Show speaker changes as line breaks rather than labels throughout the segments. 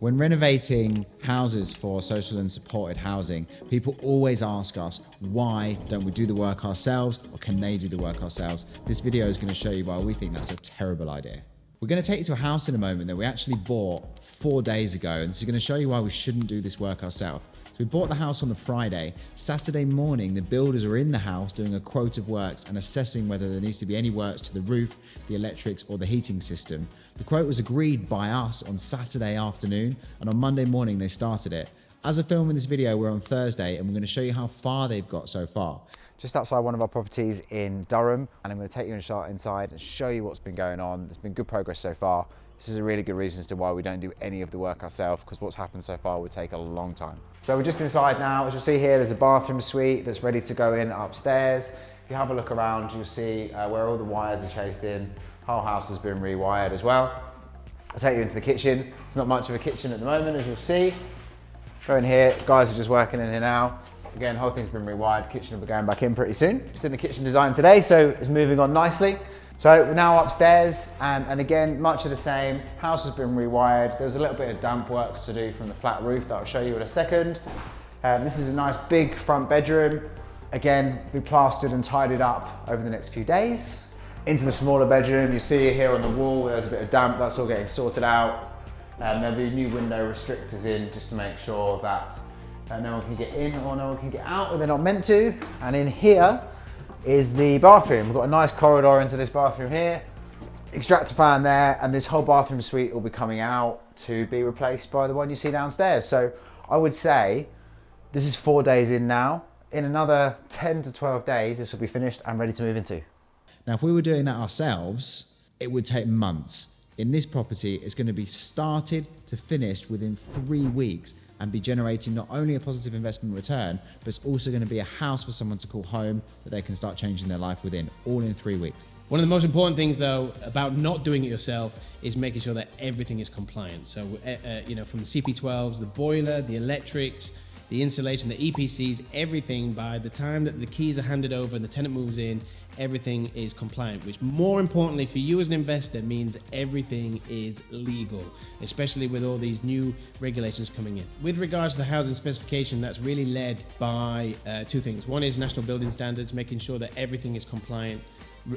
When renovating houses for social and supported housing, people always ask us, why don't we do the work ourselves, or can they do the work ourselves? This video is going to show you why we think that's a terrible idea. We're going to take you to a house in a moment that we actually bought 4 days ago, and this is going to show you why we shouldn't do this work ourselves. So we bought the house on the Friday. Saturday morning, the builders were in the house doing a quote of works and assessing whether there needs to be any works to the roof, the electrics, or the heating system. The quote was agreed by us on Saturday afternoon, and on Monday morning they started it. As of filming this video, we're on Thursday, and we're going to show you how far they've got so far. Just outside one of our properties in Durham, and I'm going to take you inside and show you what's been going on. There's been good progress so far. This is a really good reason as to why we don't do any of the work ourselves, because what's happened so far would take a long time. So we're just inside now. As you'll see here, there's a bathroom suite that's ready to go in upstairs. If you have a look around, you'll see where all the wires are chased in. Whole house has been rewired as well. I'll take you into the kitchen. There's not much of a kitchen at the moment, as you'll see. Go in here, guys are just working in here now. Again, the whole thing's been rewired. Kitchen will be going back in pretty soon. It's in the kitchen design today, so it's moving on nicely. So we're now upstairs, and again, much of the same. House has been rewired. There's a little bit of damp works to do from the flat roof that I'll show you in a second. This is a nice big front bedroom. Again, be plastered and tidied up over the next few days. Into the smaller bedroom, you see here on the wall, there's a bit of damp. That's all getting sorted out. There'll be new window restrictors in just to make sure that no one can get in or no one can get out when they're not meant to. And in here is the bathroom. We've got a nice corridor into this bathroom here, extractor fan there, and this whole bathroom suite will be coming out to be replaced by the one you see downstairs. So I would say this is 4 days in now. In another 10 to 12 days, this will be finished and ready to move into. Now, if we were doing that ourselves, it would take months. In this property, it's going to be started to finished within 3 weeks and be generating not only a positive investment return, but it's also going to be a house for someone to call home that they can start changing their life within, all in 3 weeks.
One of the most important things, though, about not doing it yourself is making sure that everything is compliant. So, from the CP12s, the boiler, the electrics, the insulation, the EPCs, everything, by the time that the keys are handed over and the tenant moves in, everything is compliant, which more importantly for you as an investor means everything is legal, especially with all these new regulations coming in. With regards to the housing specification, that's really led by two things. One is national building standards, making sure that everything is compliant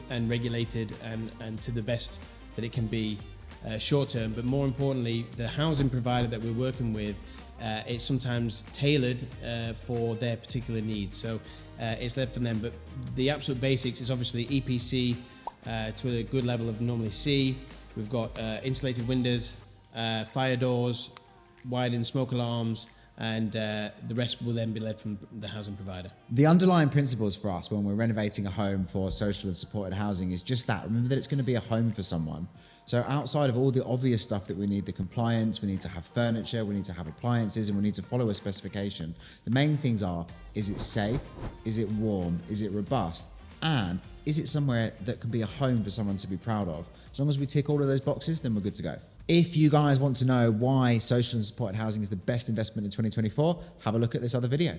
and regulated and to the best that it can be short term, but more importantly, the housing provider that we're working with, it's sometimes tailored for their particular needs. So it's led from them, but the absolute basics is obviously EPC to a good level of normally C. We've got insulated windows, fire doors, wired-in smoke alarms, and the rest will then be led from the housing provider. The underlying principles for us when we're renovating a home for social and supported housing is just that. Remember that it's going to be a home for someone. So outside of all the obvious stuff that we need, the compliance, we need to have furniture, we need to have appliances, and we need to follow a specification. The main things are, is it safe? Is it warm? Is it robust? And is it somewhere that can be a home for someone to be proud of? As long as we tick all of those boxes, then we're good to go. If you guys want to know why social and supported housing is the best investment in 2024, have a look at this other video.